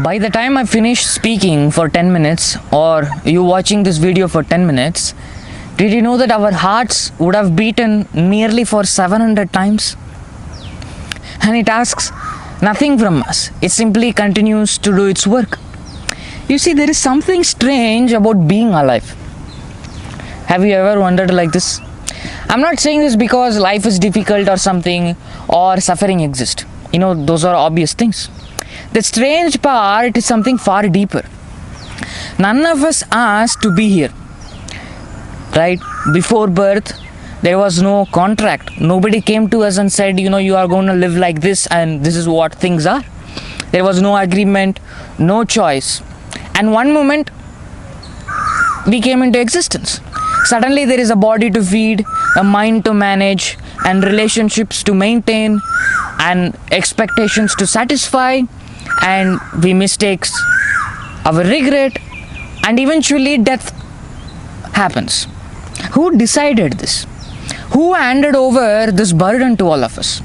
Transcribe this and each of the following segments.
By the time I finish speaking for 10 minutes or you watching this video for 10 minutes, did you know that our hearts would have beaten nearly for 700 times? And it asks nothing from us. It simply continues to do its work. You see, there is something strange about being alive. Have you ever wondered like this? I'm not saying this because life is difficult or something or suffering exists. Those are obvious things. The strange part is something far deeper. None of us asked to be here. Right? Before birth, there was no contract. Nobody came to us and said, you are going to live like this and this is what things are. There was no agreement, no choice. And one moment, we came into existence. Suddenly there is a body to feed, a mind to manage, and relationships to maintain, and expectations to satisfy, and we mistakes our regret, and eventually death happens. Who decided this? Who handed over this burden to all of us?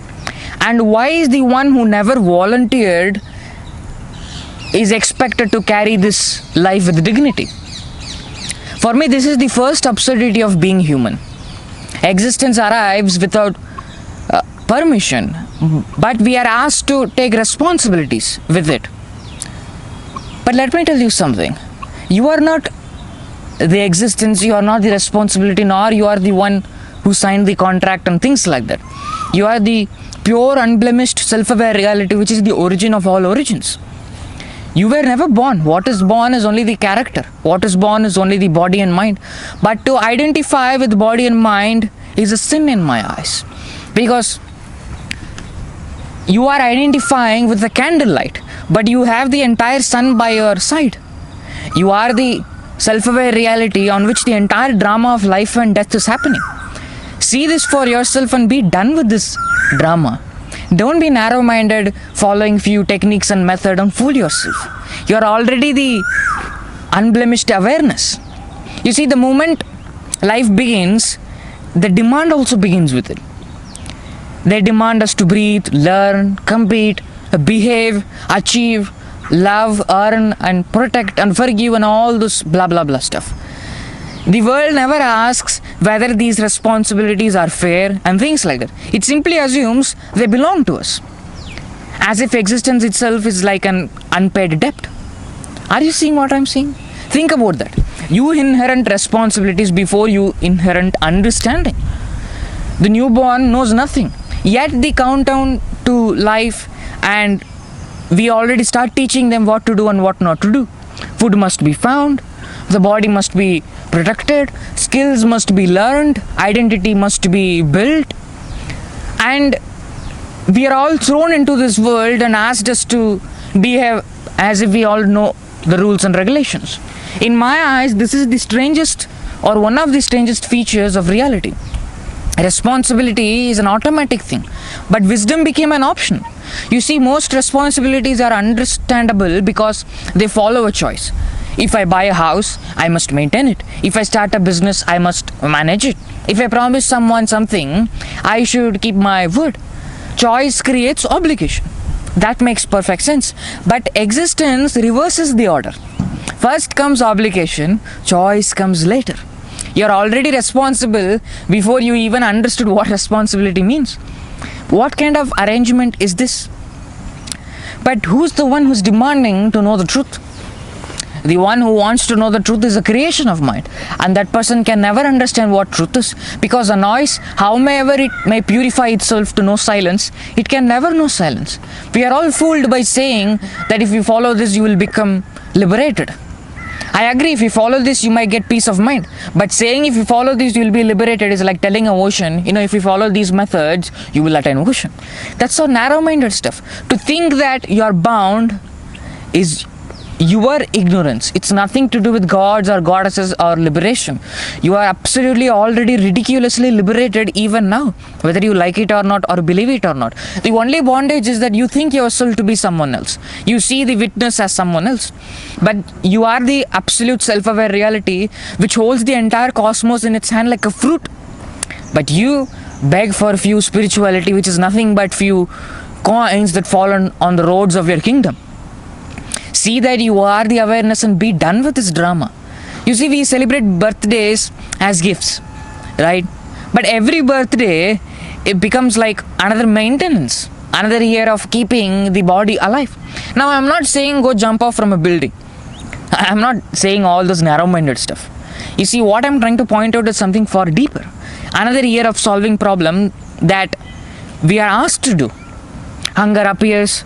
And why is the one who never volunteered is expected to carry this life with dignity? For me, this is the first absurdity of being human. Existence arrives without permission, but we are asked to take responsibilities with it. But let me tell you something. You are not the existence, you are not the responsibility, nor you are the one who signed the contract and things like that. You are the pure, unblemished, self-aware reality, which is the origin of all origins. You were never born. What is born is only the character. What is born is only the body and mind. But to identify with body and mind is a sin in my eyes. Because you are identifying with the candlelight, but you have the entire sun by your side. You are the self-aware reality on which the entire drama of life and death is happening. See this for yourself and be done with this drama. Don't be narrow-minded, following few techniques and method, and fool yourself. You are already the unblemished awareness. You see, the moment life begins, the demand also begins with it. They demand us to breathe, learn, compete, behave, achieve, love, earn, and protect, and forgive, and all this blah blah blah stuff. The world never asks whether these responsibilities are fair and things like that. It simply assumes they belong to us, as if existence itself is like an unpaid debt. Are you seeing what I'm saying? Think about that. You inherit responsibilities before you inherit understanding. The newborn knows nothing, yet the countdown to life, and we already start teaching them what to do and what not to do. Food must be found, the body must be protected, skills must be learned, identity must be built, and we are all thrown into this world and asked us to behave as if we all know the rules and regulations. In my eyes, this is the strangest or one of the strangest features of reality. Responsibility is an automatic thing, but wisdom became an option. You see, most responsibilities are understandable because they follow a choice. If I buy a house, I must maintain it. If I start a business, I must manage it. If I promise someone something, I should keep my word. Choice creates obligation. That makes perfect sense. But existence reverses the order. First comes obligation, choice comes later. You're already responsible before you even understood what responsibility means. What kind of arrangement is this? But who's the one who's demanding to know the truth? The one who wants to know the truth is a creation of mind, and that person can never understand what truth is, because a noise, however it may purify itself to know silence, it can never know silence. We are all fooled by saying that if you follow this, you will become liberated. I agree, if you follow this, you might get peace of mind. But saying if you follow this, you will be liberated is like telling an ocean, if you follow these methods, you will attain ocean. That's so narrow-minded stuff. To think that you are bound is your ignorance. It's nothing to do with gods or goddesses or liberation. You are absolutely already ridiculously liberated even now, whether you like it or not or believe it or not. The only bondage is that you think yourself to be someone else. You see the witness as someone else. But you are the absolute self-aware reality which holds the entire cosmos in its hand like a fruit. But you beg for few spirituality, which is nothing but few coins that fall on the roads of your kingdom. See that you are the awareness and be done with this drama. You see, we celebrate birthdays as gifts, right? But every birthday, it becomes like another maintenance, another year of keeping the body alive. Now, I'm not saying go jump off from a building. I'm not saying all this narrow-minded stuff. You see, what I'm trying to point out is something far deeper. Another year of solving problem that we are asked to do. Hunger appears.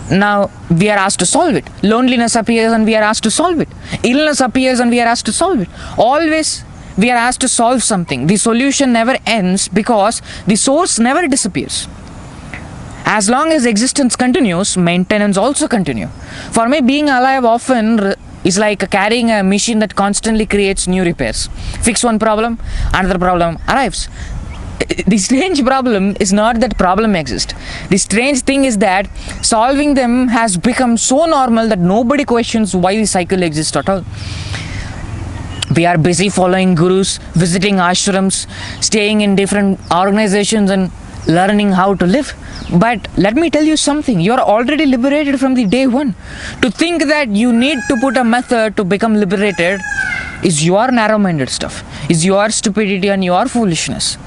Now we are asked to solve it. Loneliness appears and we are asked to solve it. Illness appears and we are asked to solve it. Always we are asked to solve something. The solution never ends because the source never disappears. As long as existence continues, maintenance also continue. For me, being alive often is like carrying a machine that constantly creates new repairs. Fix one problem, another problem arrives. The strange problem is not that problem exists. The strange thing is that solving them has become so normal that nobody questions why the cycle exists at all. We are busy following gurus, visiting ashrams, staying in different organizations and learning how to live. But let me tell you something, you are already liberated from the day one. To think that you need to put a method to become liberated is your narrow-minded stuff, is your stupidity and your foolishness.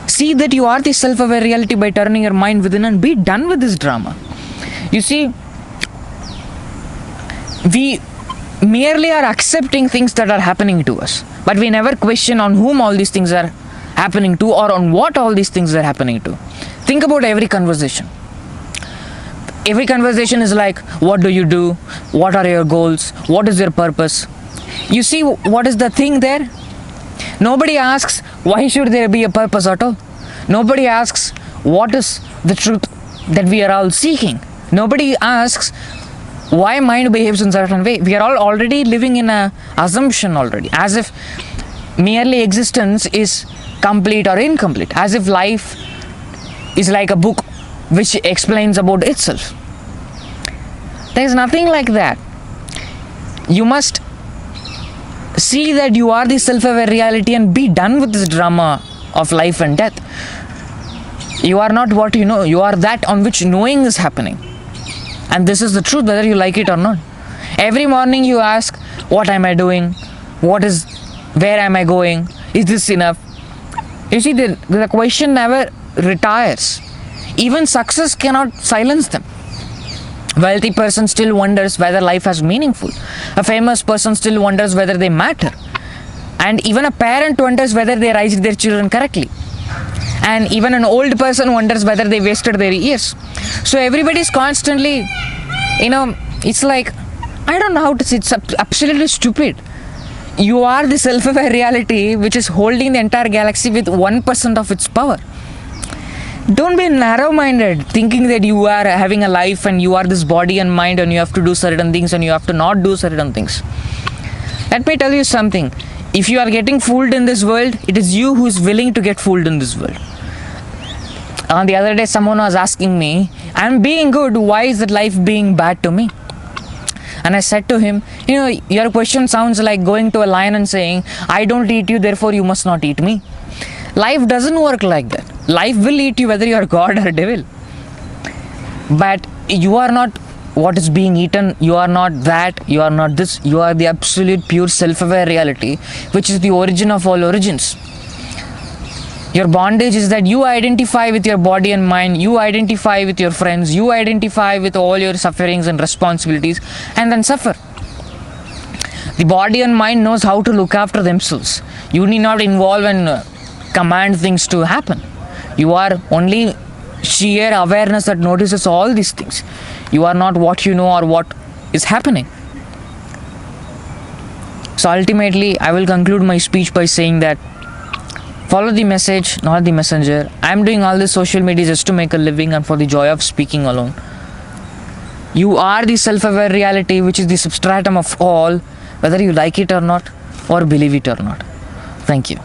See that you are the self-aware reality by turning your mind within and be done with this drama. You see, we merely are accepting things that are happening to us, but we never question on whom all these things are happening to or on what all these things are happening to. Think about every conversation. Every conversation is like, what do you do? What are your goals? What is your purpose? You see what is the thing there? Nobody asks, why should there be a purpose at all? Nobody asks, what is the truth that we are all seeking? Nobody asks, why mind behaves in a certain way. We are all already living in an assumption already, as if merely existence is complete or incomplete, as if life is like a book which explains about itself. There is nothing like that. You must see that you are the self-aware reality and be done with this drama of life and death. You are not what you know, you are that on which knowing is happening. And this is the truth, whether you like it or not. Every morning you ask, what am I doing? Where am I going? Is this enough? You see, the question never retires. Even success cannot silence them. Wealthy person still wonders whether life has meaningful. A famous person still wonders whether they matter. And even a parent wonders whether they raised their children correctly. And even an old person wonders whether they wasted their years. So everybody is constantly, it's like, I don't know how to say, it's absolutely stupid. You are the self-aware reality which is holding the entire galaxy with 1% of its power. Don't be narrow-minded, thinking that you are having a life and you are this body and mind and you have to do certain things and you have to not do certain things. Let me tell you something. If you are getting fooled in this world, it is you who is willing to get fooled in this world. On the other day, someone was asking me, I'm being good, why is that life being bad to me? And I said to him, your question sounds like going to a lion and saying, I don't eat you, therefore you must not eat me. Life doesn't work like that. Life will eat you whether you are God or devil. But you are not what is being eaten, you are not that, you are not this, you are the absolute pure self-aware reality, which is the origin of all origins. Your bondage is that you identify with your body and mind, you identify with your friends, you identify with all your sufferings and responsibilities, and then suffer. The body and mind knows how to look after themselves. You need not involve and command things to happen. You are only sheer awareness that notices all these things. You are not what you know or what is happening. So ultimately, I will conclude my speech by saying that follow the message, not the messenger. I am doing all this social media just to make a living and for the joy of speaking alone. You are the self-aware reality, which is the substratum of all, whether you like it or not, or believe it or not. Thank you.